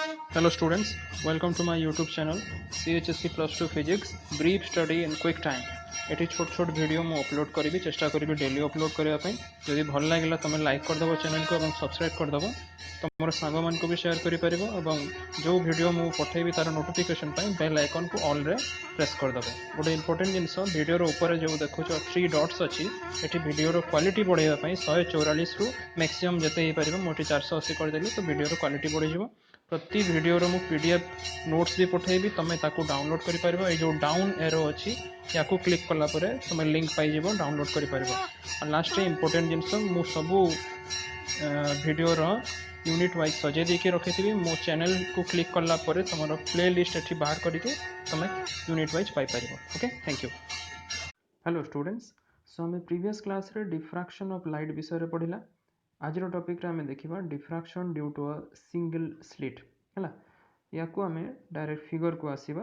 Hello students, welcome to my YouTube channel CHSC Plus 2 Physics Brief Study in Quick Time। Eighty छोट छोट video मु upload करी चेष्टा करी डेली अपलोड करने जदि भल लगे तुम लाइक करदेव चैनल को और सब्सक्राइब करदेव तुम सांग मान को भी शेयर कर जो वीडियो मु पठेबी तार नोटिफिकेशन बेल आइकन को ऑल रे प्रेस करदेव। गोटे इंपोर्टेंट जिनस वीडियो ऊपर जो देखो 3 डॉट्स अच्छी ये वीडियो क्वालिटी बढ़ाई 144 रु मैक्सिमम जिते हो पार मुझे 480 करदेली तो वीडियो क्वालिटी बढ़ प्रति वीडियो मु पीडीएफ नोट्स भी पठेबी तुम ताकू डाउनलोड कर पार जो डाउन एरो अच्छी या क्लिक कलापर तुम लिंक पाइज डाउनलोड कर लास्ट इंपोर्टेंट जिनस मु सबू वीडियोर यूनिट वाइज सजे देके रखी मो चैनल को क्लिक कलापर तुम प्ले लिस्ट ये बाहर करके तुम unit wise paper. Okay, thank you. Hello students, so आम प्रीवियस क्लास रे डिफ्रैक्शन ऑफ लाइट विषय पढ़िला। आज टॉपिक रे आम देखिबा diffraction due to a single slit है या को आम डायरेक्ट फिगर को आसीबा।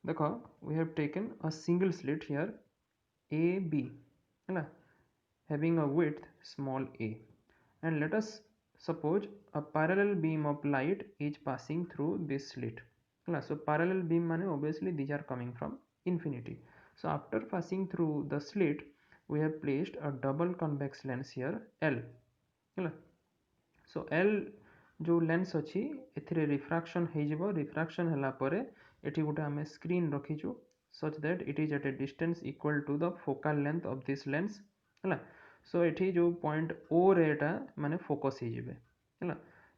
देखो we have taken a single slit here A B है having a width small a, and let us suppose a parallel beam of light is passing through this slit. So parallel beam mane obviously these are coming from infinity. So after passing through the slit we have placed a double convex lens here L. So L जो lens अच्छी एथिरे refraction हो refraction हला परे एठी गोटे आमे screen रखीचु such that it is at a distance equal to the focal length of this lens है। सो एठी जो पॉइंट ओ रेटा माने फोकस हो जिवे है।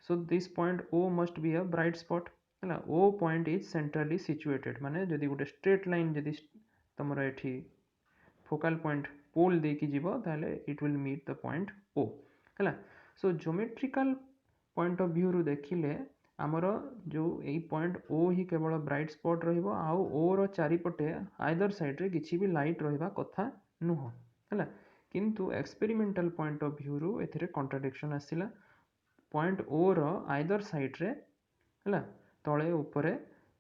So this point O must be a bright spot है। O point is centrally situated माने जदि गोटे स्ट्रेट लाइन जदि तुमर एठी फोकल पॉइंट पोल देकी जीवो ताले it will meet the point O है। So geometrical point of view रु देखिले आमर जो यही पॉइंट ओ ही केवल ब्राइट स्पॉट रहिबो आउ ओ रो चारिपटे आइदर साइड रे किछि भी लाइट रहिबा कथा नुह है। किंतु एक्सपेरिमेंटल पॉइंट ऑफ व्यू रु एथिरे कॉन्ट्राडिक्शन आसिला। पॉइंट ओ रो आइदर साइड रे है तळे ऊपरे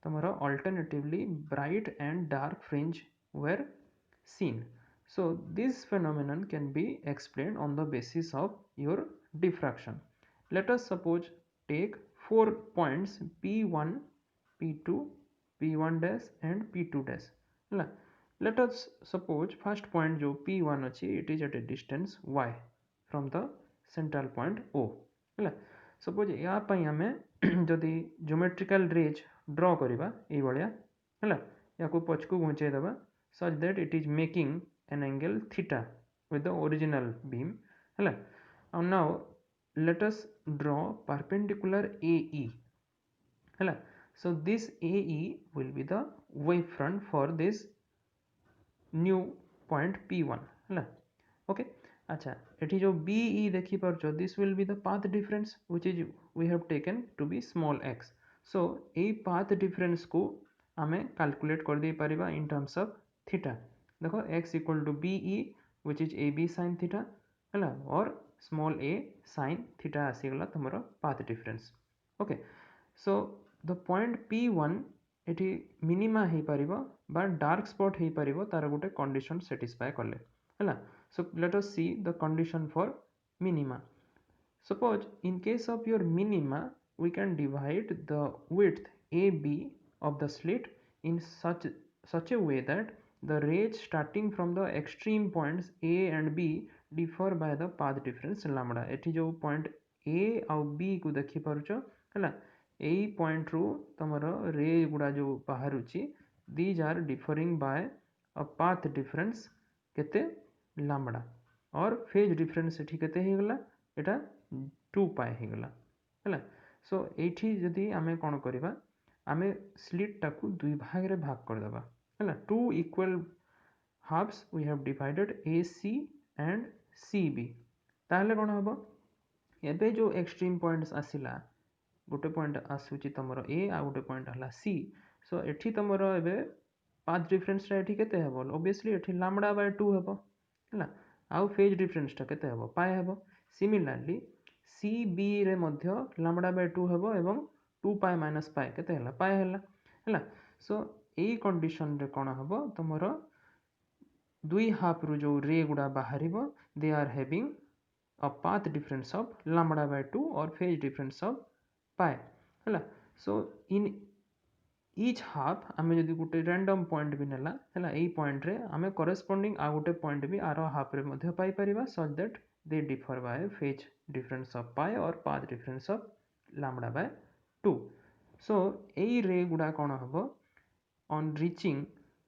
तमरो alternatively bright and dark fringe were seen. So this phenomenon can be explained on the basis of your diffraction. Let us suppose take 4 points P1, P2, P1 dash and P2 dash. Let us suppose first point जो P1 अच्छी it is at a distance y from the central point O. Suppose या पई हमें जदि geometrical rays draw करिबा एई भलिया है या को पछ को घुंचे दबा such that it is making an angle theta with the original beam है। and now let us draw perpendicular AE है। so this AE will be the wave front for this new point P1 है। okay, अच्छा एठी जो BE देखि परछो this will be the path difference which is we have taken to be small x. so A path difference को आमे calculate कर दे परिबा in terms of थीटा। देखो x equal to B E which is A B sine theta है और small a sine theta आसीगला तुमर path difference. Okay, so the point P1 at minima हो पारिबो बा डार्क स्पॉट हो पारिबो तार गोटे कंडीशन सेटिस्फाई करले है। So let us see the condition for minima. Suppose in case of your minima we can divide the width AB of the slit in such a way that the rays starting from the extreme points A and B differ by the path difference lambda। एठी जो point A आउ B को देखि पारुचो है एई point रु तमर रे गुडा जो बाहरुची these are differing by a path difference केते lambda और phase difference एठी केते हे गला एटा 2 पाई हे गला है। सो एठी जदि आमे कोन करिबा आमे स्लिट टाकू दुई भाग रे भाग कर देबा है। 2 equal halves we have divided AC and CB ताहले कोन हबो एबे जो एक्सट्रीम पॉइंट्स आसिला गोटे पॉइंट आसुची तमरो A आ गोटे पॉइंट हला C। सो एठी तमरो एबे पाथ डिफरेंस रा एठी केते हबो ऑब्वियसली एठी लैम्बडा बाय 2 हबो है। आउ फेज डिफरेंस टा केते हबो पाई हबो। सिमिलरली CB रे मध्य लैम्बडा बाय 2 हबो एवं 2 पाई माइनस पाई केते हला पाई हला है। सो एई कंडीशन रे कोन हबो तमरो दुई हाफ रु जो रे गुडा बाहरिबो they are having a path difference of lambda by 2 और फेज डिफरेंस ऑफ पाई है। सो इन each half आमे जदि गोटे रैंडम पॉइंट भी नेला हैला एई पॉइंट रे आमे करेस्पोंडिंग आ गोटे पॉइंट भी आरो हाफ रे मध्ये पाई परिबा such that they differ by phase difference of pi और path difference of lambda by 2 so एई रे गुडा कोन हबो on reaching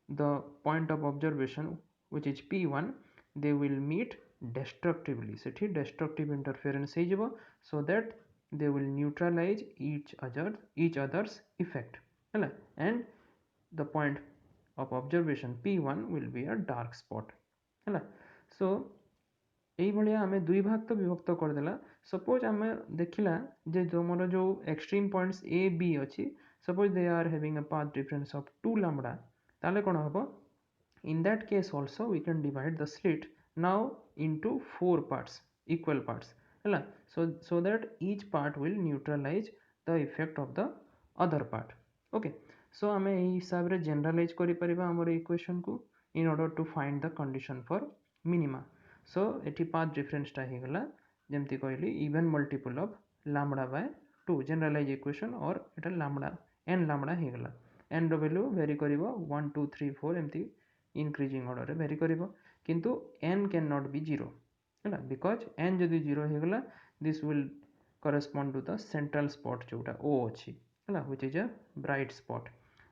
the point of observation which is p1 they will meet destructively Sethi destructive interference हे जबो so that they will neutralize each other's effect हैला and the point of observation p1 will be a dark spot हैला so এই ভলিয়া আমি দুই ভাগ তো বিভক্ত করদেলা suppose आमे देखिला जे तुमर जो एक्सट्रीम पॉइंट्स ए बी अछि suppose they are having a path difference of 2 lambda ताले कोन हबो in that case also we can divide the slit now into 4 parts equal parts हैला so that each part will neutralize the effect of the other part okay so आमे एई हिसाब रे generalise करि परिबा हमर equation को in order to find the condition for minima so एठी path difference टा हे गला जेमती कहली even multiple of lambda by 2 generalise equation और एटा लैम्बडा n लैम्बडा हे गला n रो वैल्यू वेरी करिवो 1 2 3 4 एमती इंक्रीजिंग ऑर्डर रे वेरी करिवो किंतु n कैन नॉट बी 0 हैला बिकॉज़ n जदी 0 हे गला this will correspond to the central spot जोटा o अछि हैला which is a bright spot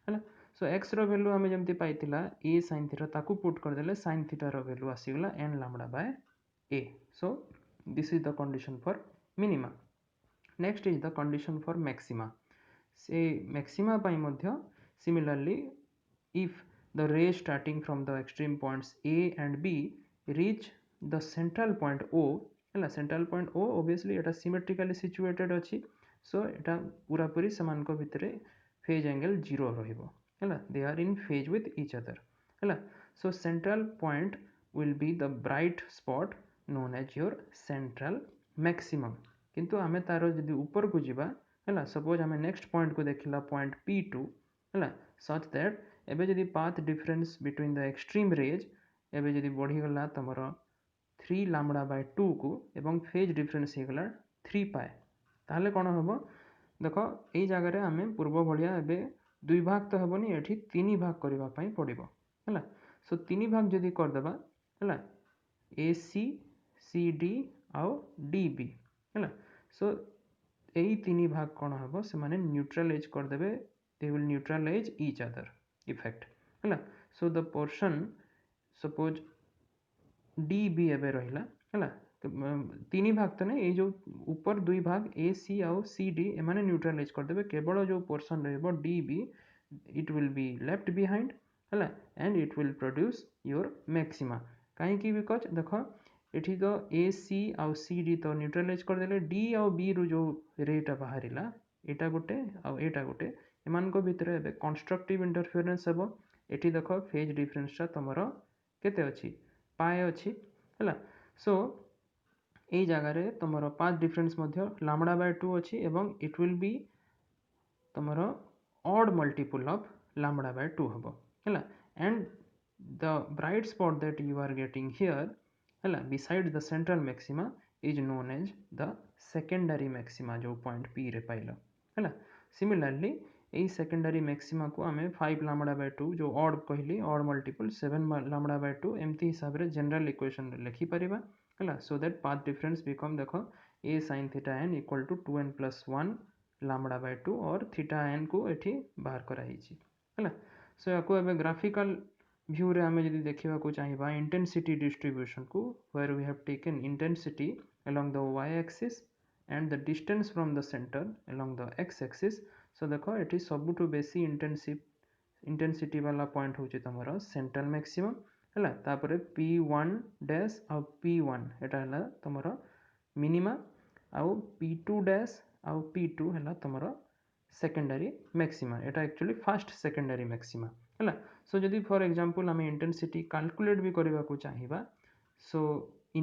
हैला सो x रो वैल्यू हमें जेमती पाइतिला a sin थीटा ताकू पुट कर देले sin थीटा रो वैल्यू आसीगला n lambda by a so this is the condition for minima next is the condition for maxima say maxima by madhya similarly if the ray starting from the extreme points a and b reach the central point o हैला central point o obviously एटा symmetrically situated अछि so एटा पूरा पूरी समान को भितरे phase angle 0 रहिबो हैला they are in phase with each other हैला so central point will be the bright spot known as your central maximum किंतु आमे तारो जदि ऊपर को जिबा हैला सपोज आमे नेक्स्ट पॉइंट को देखिला पॉइंट p2 हैला such that एबे जदि path difference between the extreme rays एबे जदि बढ़ी गला तमरो 3 लैम्बडा बाय 2 को एवं फेज डिफरेंस हे गला 3 पाए ताले कोन हबो देखो एई जगह रे आमे पूर्व भलिया एबे दुई भाग तो हेबनी एठी तीन भाग करबा पई पड़िबो हैला सो तीन भाग जदि कर देबा हैला AC CD आउ DB हैला सो एई तीन भाग कोन हबो से माने न्यूट्रलाइज कर देबे they will neutralise each other effect हैला so the portion suppose DB एबे रहिला हैला तीन भाग तो नहीं जो ऊपर दुई भाग ए सी आउ सी डी एमाने न्यूट्रलाइज कर देबे केवल जो पोर्शन रहबो D B it will be left behind हैला and it will produce your maxima काहे कि बिकॉज देखो एठी तो ए सी आउ सी डी तो न्यूट्रलाइज कर देले डी आउ बी रु जो रेटा बाहरिला एटा गोटे आउ एटा गोटे एमान को भितरे एबे कंस्ट्रक्टिव इंटरफेरेंस हेबो एठी देखो फेज डिफरेंस ता तमरो केते अछि पाए अछि हैला सो এই জায়গারে তোমার পাথ ডিফরেন্স মধ্য lambda by 2 ଅଛି এবং it will be তোমার odd multiple of lambda by 2 হবো ହେଲା and the bright spot that you are getting here ହେଲା beside the central maxima is known as the secondary maxima जो point P रे pilo ହେଲା similarly এই secondary maxima को हमें 5 lambda by 2 जो odd कहली odd multiple 7 lambda by 2 एमती हिसाब रे जनरल इक्वेशन लिखि परिबा हैला so that path difference become देखो a sin theta n equal to 2n plus 1 lambda by 2 और theta n को एठी बाहर कराइछि हैला so याको एबे ग्राफिकल व्यू रे हमें यदि देखिबा को चाहिबा इंटेंसिटी डिस्ट्रीब्यूशन को where we have taken intensity along the y axis and the distance from the center along the x axis so देखो एठी सबुटु बेसी इंटेंसिटी वाला पॉइंट होची तमरो सेंट्रल मैक्सिमम हैला तापरे p1 डैश आउ p1 एटा हला तमरो मिनिमा आउ p2 डैश आउ p2 हला तमरो सेकेंडरी मैक्सिमा एटा एक्चुअली फर्स्ट सेकेंडरी मैक्सिमा हैला सो जदि फॉर एग्जांपल हमें इंटेंसिटी कैलकुलेट भी करबा को चाहिबा सो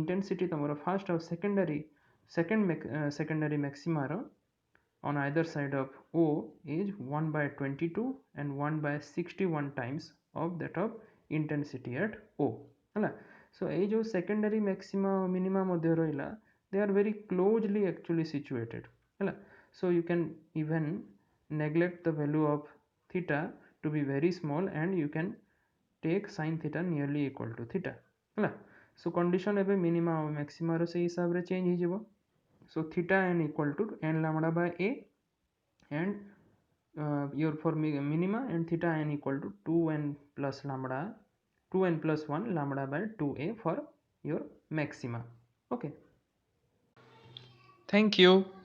इंटेंसिटी तमरो फर्स्ट और सेकेंडरी मैक्सिमा रो on either side of O is 1 by 22 and 1 by 61 times of that of intensity at O हैला so ए जो secondary maxima minima मध्ये रहिला they are very closely actually situated हैला so you can even neglect the value of theta to be very small and you can take sin theta nearly equal to theta ହେଲା so condition ଏବେ minima ଆଉ maxima ର ସେଇ ହିସାବରେ change ହେଇଯିବ so theta n equal to n lambda by a and your for minima and theta n equal to 2n plus lambda 2n plus 1 lambda by 2a for your maxima. Okay, thank you.